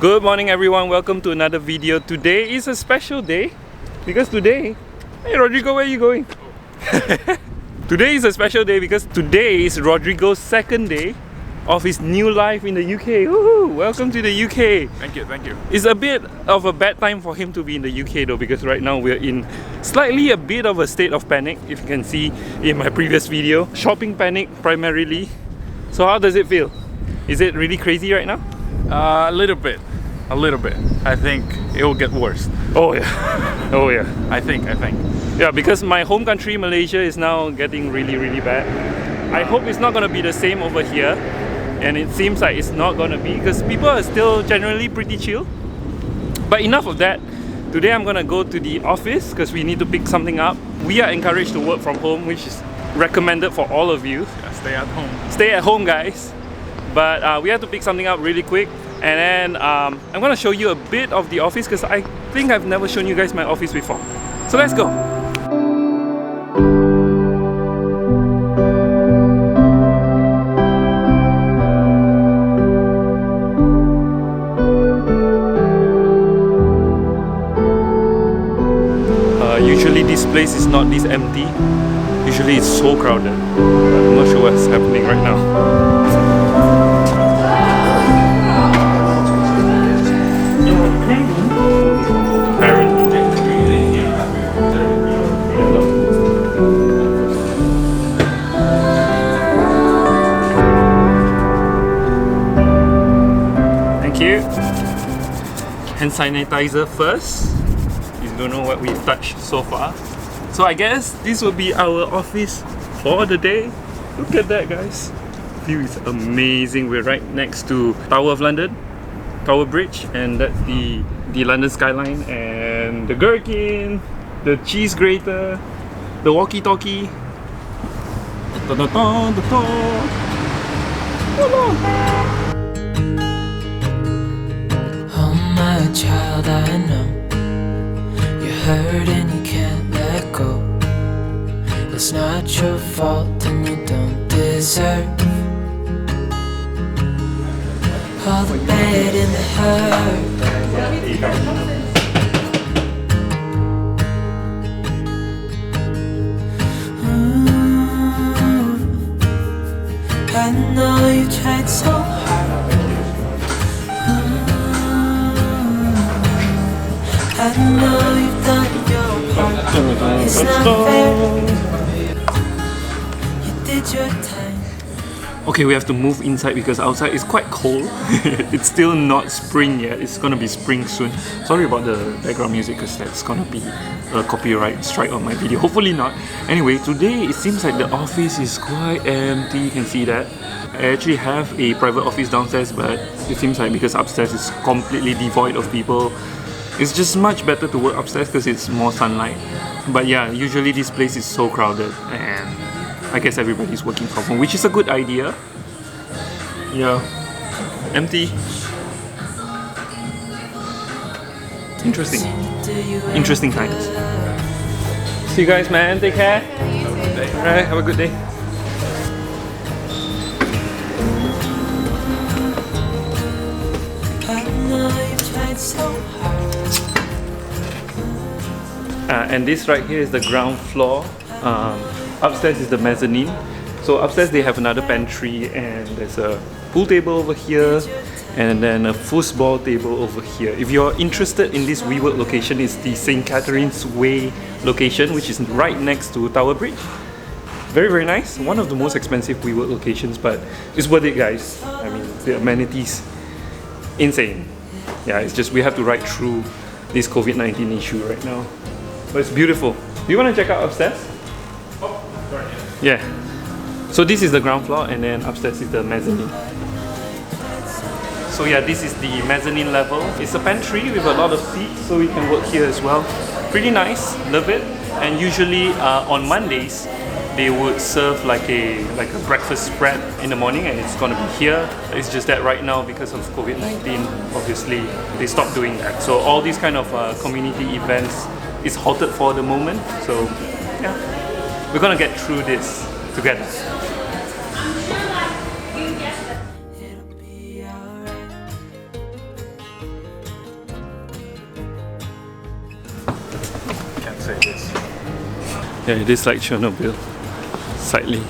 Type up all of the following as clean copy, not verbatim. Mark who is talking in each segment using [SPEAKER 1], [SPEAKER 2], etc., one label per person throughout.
[SPEAKER 1] Good morning everyone, welcome to another video. Today is a special day because today... Hey Rodrigo, where are you going? Today is a special day because today is Rodrigo's second day of his new life in the UK. Woohoo! Welcome to the UK.
[SPEAKER 2] Thank you.
[SPEAKER 1] It's a bit of a bad time for him to be in the UK though, because right now we're in slightly a bit of a state of panic, if you can see in my previous video. Shopping panic primarily. So how does it feel? Is it really crazy right now?
[SPEAKER 2] A little bit. I think it will get worse.
[SPEAKER 1] Oh yeah. Oh yeah.
[SPEAKER 2] I think.
[SPEAKER 1] Yeah, because my home country, Malaysia, is now getting really bad. I hope it's not gonna be the same over here. And it seems like it's not gonna be, because people are still generally pretty chill. But enough of that. Today I'm gonna go to the office because we need to pick something up. We are encouraged to work from home, which is recommended for all of you.
[SPEAKER 2] Yeah, stay at home.
[SPEAKER 1] Stay at home, guys. But we have to pick something up really quick. And then I'm gonna show you a bit of the office because I think I've never shown you guys my office before. So let's go. Usually this place is not this empty. Usually it's so crowded. I'm not sure what's happening right now. Thank you. Hand sanitizer first. Don't know what we've touched so far. So I guess this will be our office for the day. Look at that, guys. View is amazing. We're right next to Tower of London, Tower Bridge, and that's the London skyline, and the gherkin, the cheese grater, the walkie-talkie.
[SPEAKER 3] Oh my child, I know hurt and you can't let go. It's not your fault and you don't deserve all the bad and the hurt. I know you tried so hard. I know you've done your part. It's not fair. You did your time.
[SPEAKER 1] Okay, we have to move inside because outside is quite cold. It's still not spring yet. It's gonna be spring soon. Sorry about the background music because that's gonna be a copyright strike on my video. Hopefully not. Anyway, today it seems like the office is quite empty. You can see that. I actually have a private office downstairs, but it seems like because upstairs is completely devoid of people, it's just much better to work upstairs because it's more sunlight. But yeah, usually this place is so crowded and I guess everybody's working from home, which is a good idea. Yeah, empty. Interesting times. See you guys, man. Take care.
[SPEAKER 2] Have a good day.
[SPEAKER 1] Alright, have a good day.
[SPEAKER 3] I know you've tried so hard.
[SPEAKER 1] And this right here is the ground floor. Upstairs is the mezzanine. So upstairs they have another pantry, and there's a pool table over here, and then a foosball table over here. If you're interested in this WeWork location, it's the St. Catherine's Way location, which is right next to Tower Bridge. Very nice. One of the most expensive WeWork locations, but it's worth it, guys. I mean, the amenities, insane. Yeah, it's just we have to ride through this COVID-19 issue right now. But it's beautiful. Do you want to check out upstairs?
[SPEAKER 2] Oh, sorry.
[SPEAKER 1] Yeah. So this is the ground floor, and then upstairs is the mezzanine. So yeah, this is the mezzanine level. It's a pantry with a lot of seats, so we can work here as well. Pretty nice, love it. And usually on Mondays, they would serve like a breakfast spread in the morning, and it's gonna be here. It's just that right now, because of COVID-19, obviously they stopped doing that. So all these kind of community events is halted for the moment. So yeah, we're gonna get through this together.
[SPEAKER 2] say this.
[SPEAKER 1] Yeah, it is like Chernobyl, slightly.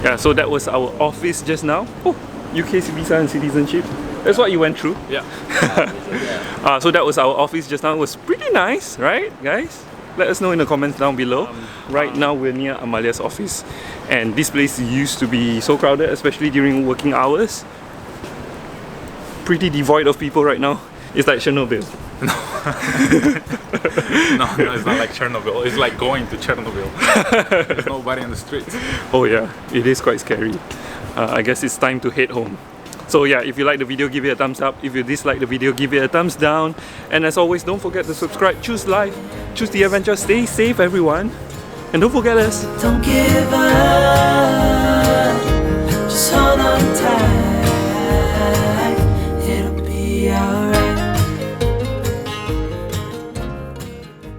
[SPEAKER 1] Yeah, so that was our office just now. Oh, UK visa and citizenship. That's what you went through.
[SPEAKER 2] Yeah.
[SPEAKER 1] So that was our office just now. It was pretty nice, right, guys? Let us know in the comments down below. Right now we're near Amalia's office, and this place used to be so crowded, especially during working hours. Pretty devoid of people right now. It's like Chernobyl.
[SPEAKER 2] No, it's not like Chernobyl. It's like going to Chernobyl. There's nobody in the streets.
[SPEAKER 1] Oh yeah, it is quite scary. I guess it's time to head home. So yeah, if you like the video, give it a thumbs up. If you dislike the video, give it a thumbs down. And as always, don't forget to subscribe. Choose life, choose the adventure. Stay safe, everyone. And don't forget us.
[SPEAKER 3] Don't give up.